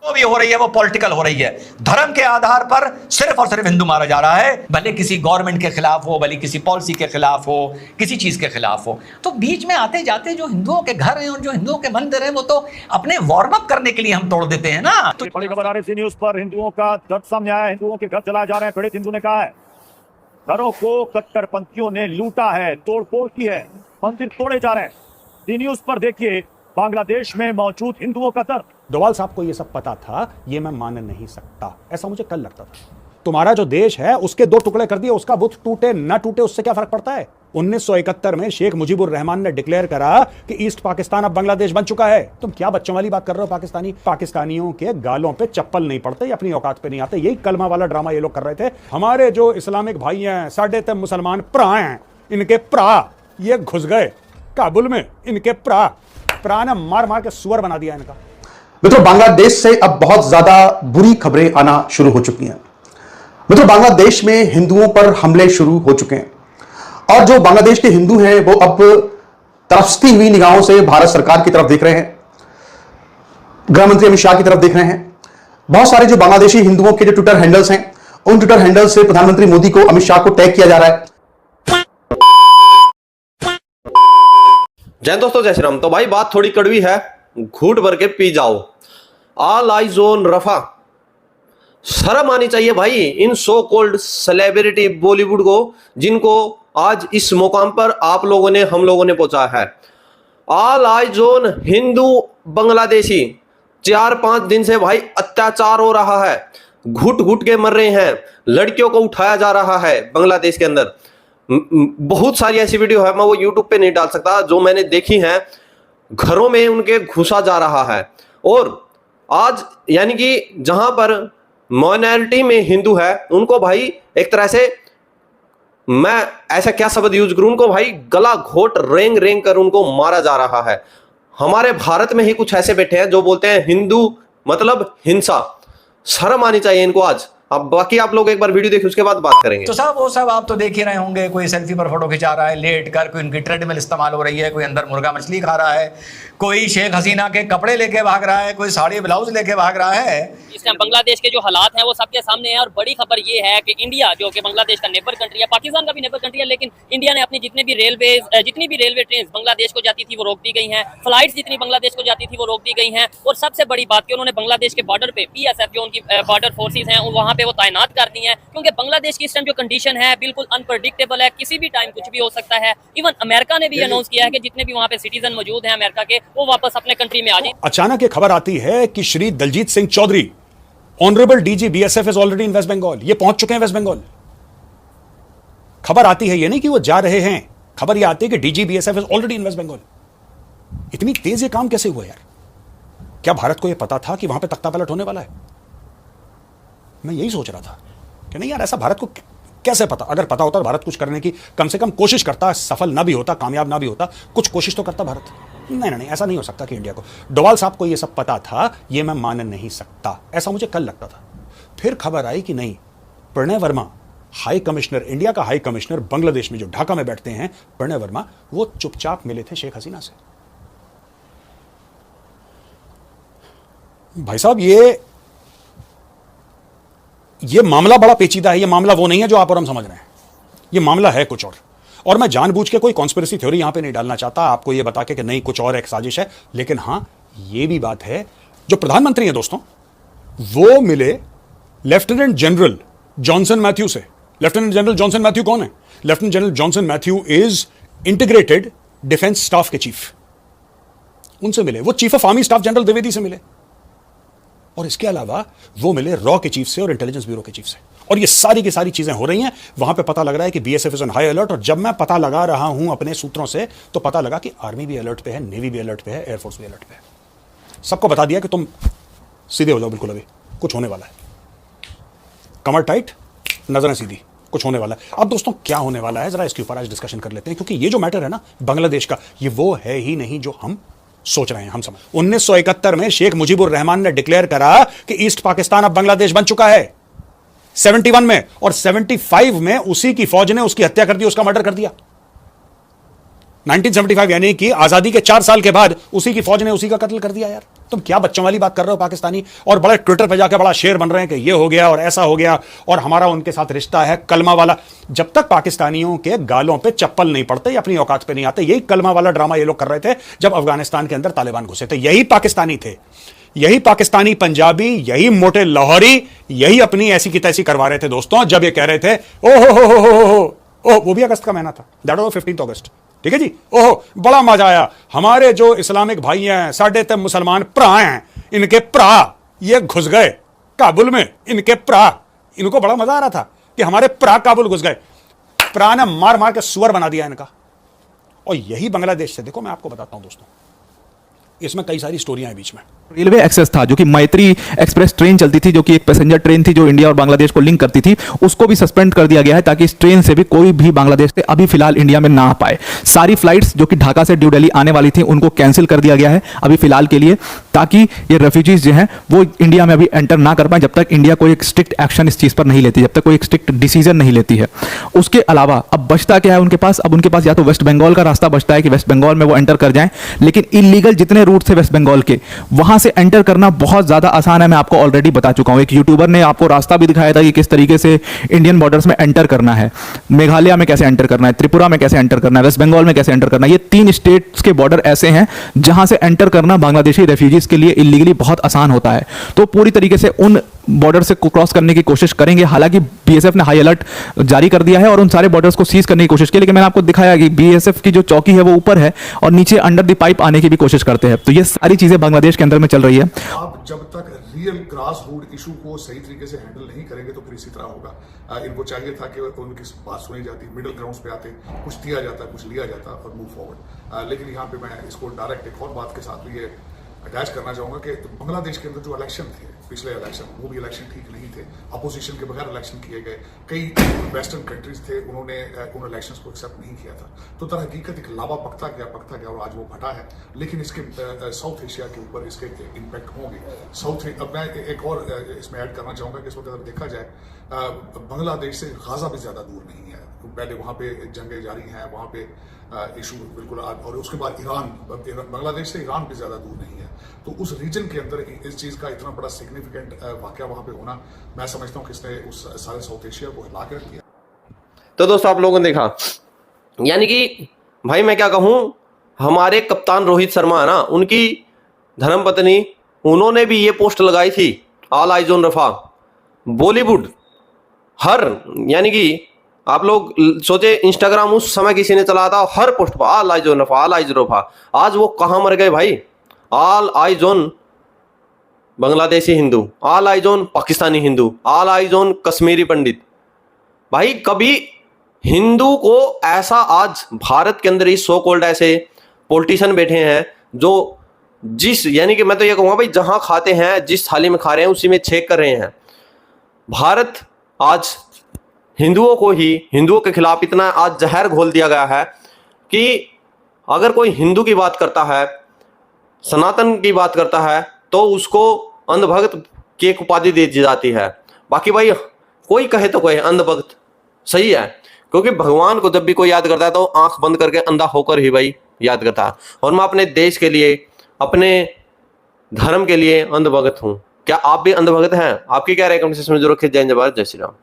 जो भी हो रही है वो पॉलिटिकल हो रही है। धर्म के आधार पर सिर्फ और सिर्फ हिंदू मारा जा रहा है, भले किसी गवर्नमेंट के खिलाफ हो, भले किसी पॉलिसी के खिलाफ हो, किसी चीज के खिलाफ हो। तो बीच में आते जाते जो हिंदुओं के घर हैं और जो हिंदुओं के मंदिर हैं वो तो अपने वार्म अप करने के लिए हम तोड़ देते हैं ना। तो बड़ी खबर आ रही न्यूज पर हिंदुओं का दर्द सामने आया। हिंदुओं के घर चलाए जा रहे हैं। पीड़ित हिंदू ने कहा है घरों को कट्टरपंथियों ने लूटा है, तोड़फोड़ की है, मंदिर तोड़े जा रहे हैं। डी न्यूज पर देखिए बांग्लादेश में मौजूद हिंदुओं का दर्द। डोवाल साहब को यह सब पता था, ये मैं मान नहीं सकता। ऐसा मुझे कल लगता था। तुम्हारा जो देश है उसके दो टुकड़े कर दिए, उसका बुत टूटे ना टूटे उससे क्या फर्क पड़ता है। 1971 में शेख मुजीबुर रहमान ने डिक्लेयर करा कि ईस्ट पाकिस्तान अब बांग्लादेश बन चुका है। तुम क्या बच्चों वाली बात कर रहे हो। पाकिस्तानियों के गालों पे चप्पल नहीं पड़ते, अपनी औकात पे नहीं आते। यही कलमा वाला ड्रामा ये लोग कर रहे थे। हमारे जो इस्लामिक भाई हैं, साढ़े ते मुसलमान भरा हैं, इनके भरा ये घुस गए काबुल में। इनके भरा ने मार मार के सुअर बना दिया इनका। मित्रों, बांग्लादेश से अब बहुत ज्यादा बुरी खबरें आना शुरू हो चुकी हैं। मित्रों, बांग्लादेश में हिंदुओं पर हमले शुरू हो चुके हैं और जो बांग्लादेश के हिंदू हैं वो अब तरसती हुई निगाहों से भारत सरकार की तरफ देख रहे हैं, गृह मंत्री अमित शाह की तरफ देख रहे हैं। बहुत सारे जो बांग्लादेशी हिंदुओं के जो ट्विटर हैंडल्स हैं, उन ट्विटर हैंडल्स से प्रधानमंत्री मोदी को, अमित शाह को टैग किया जा रहा है। जय दोस्तों, जय श्री राम। तो भाई बात थोड़ी कड़वी है, घूट भर के पी जाओ। All eyes on Rafah. शर्म आनी चाहिए भाई इन सो कॉल्ड सेलिब्रिटी बॉलीवुड को, जिनको आज इस मुकाम पर आप लोगों ने, हम लोगों ने पहुंचा है। All eyes on Hindu Bangladeshi. 4-5 दिन से भाई अत्याचार हो रहा है, घुट घुट के मर रहे हैं, लड़कियों को उठाया जा रहा है बांग्लादेश के अंदर। बहुत सारी ऐसी वीडियो है, मैं वो यूट्यूब पे नहीं डाल सकता, जो मैंने देखी हैं। घरों में उनके घुसा जा रहा है। और आज यानी कि जहां पर माइनॉरिटी में हिंदू है उनको भाई एक तरह से, मैं ऐसा क्या शब्द यूज करूं, उनको भाई गला घोट रेंग रेंग कर उनको मारा जा रहा है। हमारे भारत में ही कुछ ऐसे बैठे हैं जो बोलते हैं हिंदू मतलब हिंसा। शर्म आनी चाहिए इनको आज। अब बाकी आप लोग एक बार वीडियो देखिए, उसके बाद बात करेंगे। तो साहब वो सब आप तो देख ही रहे होंगे, कोई सेल्फी पर फोटो खिंचा रहा है लेट कर, कोई उनकी ट्रेडमिल इस्तेमाल हो रही है, कोई अंदर मुर्गा मछली खा रहा है, कोई शेख हसीना के कपड़े लेके भाग रहा है, कोई साड़ी ब्लाउज लेके भाग रहा है। इस टाइम बांग्लादेश के जो हालात हैं वो सबके सामने हैं। और बड़ी खबर ये है कि इंडिया, जो कि बांग्लादेश का नेबर कंट्री है, पाकिस्तान का भी नेबर कंट्री है, लेकिन इंडिया ने अपनी जितनी भी रेलवे ट्रेन बांग्लादेश को जाती थी वो रोक दी गई हैं। फ्लाइट्स जितनी बांग्लादेश को जाती थी वो रोक दी गई हैं। और सबसे बड़ी बात कि उन्होंने बांग्लादेश के बॉर्डर पे PSF, जो उनकी बॉर्डर फोर्सेज हैं, वहाँ पे वो तैनात कर दी हैं। क्योंकि बांग्लादेश की इस टाइम जो कंडीशन है बिल्कुल अनप्रडिक्टेबल है, किसी भी टाइम कुछ भी हो सकता है। इवन अमेरिका ने भी अनाउंस किया है कि जितने भी वहाँ पे सिटीजन मौजूद हैं अमेरिका के, वो वापस अपने कंट्री में आ जाए। अचानक ये खबर आती है कि Shri Daljeet Singh Chaudhary, honourable DG BSF is already in West Bengal. ये पहुंच चुके हैं वेस्ट बंगाल। खबर आती है, ये नहीं कि वो जा रहे हैं, खबर ये आती है कि DG BSF is already in West Bengal. इतनी तेज ये काम कैसे हुआ यार? क्या भारत को यह पता था कि वहां पे तख्ता पलट होने वाला है? मैं यही सोच रहा था कि नहीं यार, ऐसा भारत को कैसे पता? अगर पता होता तो भारत कुछ करने की कम से कम कोशिश करता। सफल ना भी होता, कामयाब ना भी होता, कुछ कोशिश तो करता भारत। नहीं, ऐसा नहीं हो सकता कि इंडिया को। डोवाल साहब को यह सब पता था, यह मैं मान नहीं सकता। ऐसा मुझे कल लगता था। फिर खबर आई कि नहीं, Pranay Verma, high commissioner, India का हाई कमिश्नर बांग्लादेश में जो ढाका में बैठते हैं, प्रणय वर्मा, वो चुपचाप मिले थे शेख हसीना से। भाई साहब, ये मामला बड़ा पेचीदा है। ये मामला वो नहीं है जो आप और हम समझ रहे हैं। ये मामला है कुछ और मैं जानबूझ के कोई कॉन्स्पिरेसी थ्योरी यहां पे नहीं डालना चाहता, आपको ये बता के नहीं कुछ और एक साजिश है। लेकिन हां, ये भी बात है, जो प्रधानमंत्री हैं दोस्तों, वो मिले लेफ्टिनेंट जनरल जॉनसन मैथ्यू से। लेफ्टिनेंट जनरल जॉनसन मैथ्यू कौन है? Lieutenant general Johnson Matthew is integrated defence staff के चीफ। उनसे मिले। वो chief of army staff general Dwivedi से मिले। और इसके अलावा वो मिले रॉ के चीफ से और इंटेलिजेंस ब्यूरो के चीफ से। और ये सारी की सारी चीजें हो रही हैं। वहां पे पता लग रहा है कि BSF is on high alert. और जब मैं पता लगा रहा हूं अपने सूत्रों से, तो पता लगा कि आर्मी भी अलर्ट पे है, नेवी भी अलर्ट पे है, एयरफोर्स भी अलर्ट पे है। सबको बता दिया कि तुम सीधे हो जाओ, बिल्कुल अभी कुछ होने वाला है। कमर टाइट, नजरें सीधी, कुछ होने वाला है। अब दोस्तों क्या होने वाला है, जरा इसके ऊपर आज डिस्कशन कर लेते हैं, क्योंकि ये जो मैटर है ना बांग्लादेश का, ये वो है ही नहीं जो हम सोच रहे हैं। हम समझ 1971 में शेख मुजीबुर रहमान ने डिक्लेयर करा कि ईस्ट पाकिस्तान अब बांग्लादेश बन चुका है। 71 में और 75 में उसी की फौज ने उसकी हत्या कर दी, उसका मर्डर कर दिया। 1975 यानी कि आजादी के 4 साल के बाद उसी की फौज ने उसी का कत्ल कर दिया यार। तुम क्या बच्चों वाली बात कर रहे हो पाकिस्तानी, और बड़े ट्विटर पे जाके बड़ा शेर बन रहे हैं कि ये हो गया और ऐसा हो गया और हमारा उनके साथ रिश्ता है कलमा वाला। जब तक पाकिस्तानियों के गालों पे चप्पल नहीं पड़ते, अपनी औकात पे नहीं आते, यही कलमा वाला ड्रामा ये लोग कर रहे थे जब अफगानिस्तान के अंदर तालिबान घुसे थे। यही पाकिस्तानी थे, यही पाकिस्तानी पंजाबी, यही मोटे लाहौरी, यही अपनी ऐसी की तैसी करवा रहे थे दोस्तों, जब ये कह रहे थे ओह वो भी अगस्त का महीना था, दैट वाज 15 अगस्त, ठीक है जी। ओहो बड़ा मजा आया, हमारे जो इस्लामिक भाई हैं, साढ़े ते मुसलमान भरा हैं, इनके भरा ये घुस गए काबुल में, इनके भरा, इनको बड़ा मजा आ रहा था कि हमारे भरा काबुल घुस गए। भरा ने मार मार के सुअर बना दिया इनका। और यही बांग्लादेश से, देखो मैं आपको बताता हूं दोस्तों, इसमें कई सारी स्टोरियां हैं बीच में। रेलवे एक्सेस था, जो कि मैत्री एक्सप्रेस ट्रेन चलती थी, जो कि एक पैसेंजर ट्रेन थी जो इंडिया और बांग्लादेश को लिंक करती थी, उसको भी सस्पेंड कर दिया गया है ताकि इस ट्रेन से भी कोई भी बांग्लादेश से अभी फिलहाल इंडिया में ना आ पाए। सारी फ्लाइट्स जो कि ढाका से न्यू दिल्ली आने वाली थी उनको कैंसिल कर दिया गया है अभी फिलहाल के लिए, ताकि ये रेफ्यूजीज जो हैं वो इंडिया में अभी एंटर ना कर पाए जब तक इंडिया कोई एक स्ट्रिक्ट एक्शन इस चीज़ पर नहीं लेती, जब तक कोई एक स्ट्रिक्ट डिसीजन नहीं लेती है। उसके अलावा अब बचता क्या है उनके पास? अब उनके पास या तो वेस्ट बंगाल का रास्ता बचता है कि वेस्ट बंगाल में वो एंटर कर जाएं, लेकिन इलीगल जितने रूट थे वेस्ट बंगाल के, वहां से एंटर करना बहुत ज्यादा आसान है। मैं आपको ऑलरेडी बता चुका हूं, एक यूट्यूबर ने आपको रास्ता भी दिखाया था कि किस तरीके से इंडियन बॉर्डर्स में एंटर करना है, मेघालय में कैसे एंटर करना है, त्रिपुरा में कैसे एंटर करना है, वेस्ट बंगाल में कैसे एंटर करना है। ये 3 स्टेट्स के बॉर्डर ऐसे हैं जहां से एंटर करना बांग्लादेशी रेफ्यूजीज के लिए इलीगली बहुत आसान होता है। तो पूरी तरीके से उन बॉर्डर से क्रॉस करने की कोशिश करेंगे। हालांकि बीएसएफ ने हाई अलर्ट जारी कर दिया है और उन सारे बॉर्डर्स को सीज करने की कोशिश की, लेकिन मैंने आपको दिखाया कि बीएसएफ की जो चौकी है वो ऊपर है और नीचे अंडर द पाइप आने की भी कोशिश करते हैं। तो ये सारी चीजें बांग्लादेश के अंदर में चल रही है। आप जब तक रियल ग्रास रूट इशू को सही तरीके से हैंडल नहीं करेंगे तो फिर इसी तरह होगा। इनको चाहिए था कि उनकी बात सुनी जाती, मिडिल ग्राउंड्स पे आते, कुछ दिया जाता, कुछ लिया जाता और मूव फॉरवर्ड। लेकिन यहाँ पे मैं इसको डायरेक्ट एक और बात के साथ भी ये अटैच करना चाहूंगा कि बांग्लादेश के अंदर जो इलेक्शन थे, पिछले इलेक्शन, वो भी इलेक्शन ठीक नहीं थे, अपोजिशन के बगैर इलेक्शन किए गए। कई वेस्टर्न कंट्रीज थे, उन्होंने उन इलेक्शंस को एक्सेप्ट नहीं किया था। तो तरह हकीकत एक लावा पकता गया और आज वो फटा है। लेकिन इसके साउथ एशिया के ऊपर इसके इम्पैक्ट होंगे। अब मैं एक और इसमें ऐड करना चाहूंगा कि इस वक्त अगर देखा जाए, बांग्लादेश से गाजा भी ज्यादा दूर नहीं है। पहले वहां पे जंगें जारी हैं, वहां पे इशू बिल्कुल, और उसके बाद ईरान, बांग्लादेश से ईरान भी ज्यादा दूर नहीं है। तो उस रीजन के अंदर इस चीज का इतना बड़ा सिग्निफिकेंट वाकया वहां पे होना, मैं समझता हूं कि इसने उस सारे साउथ एशिया को हिला कर दिया। तो दोस्तों आप लोगों ने देखा, यानी कि भाई मैं क्या कहूं, हमारे कप्तान रोहित शर्मा है ना, उनकी धर्मपत्नी, उन्होंने भी ये पोस्ट लगाई थी, ऑल आइज ऑन रफा। बॉलीवुड हर, यानी कि आप लोग सोचे इंस्टाग्राम उस समय किसी ने चलाया था, हर पोस्ट पर all eyes on Rafah, all eyes Rafah. आज वो कहां मर गए भाई? All eyes on Bangladeshi Hindu, all eyes on Pakistani Hindu, all eyes on Kashmiri Pandit. भाई कभी हिंदू को ऐसा, आज भारत के अंदर ही सो कॉल्ड ऐसे पॉलिटिशियन बैठे हैं जो जिस, यानी कि मैं तो ये कहूँगा भाई, जहां खाते हैं, जिस थाली में खा रहे हैं उसी में छेक कर रहे हैं। भारत आज हिंदुओं को ही, हिंदुओं के खिलाफ इतना आज जहर घोल दिया गया है कि अगर कोई हिंदू की बात करता है, सनातन की बात करता है, तो उसको अंधभक्त की एक उपाधि दी जाती है। बाकी भाई कोई कहे तो कहे अंधभक्त सही है, क्योंकि भगवान को जब भी कोई याद करता है तो आंख बंद करके अंधा होकर ही भाई याद करता है। और मैं अपने देश के लिए, अपने धर्म के लिए अंधभक्त हूं। क्या आप भी अंधभक्त हैं? आपकी क्या राय कमेंट सेक्शन में जरूर लिखें। जय हिंद, जय भारत, जय श्री राम।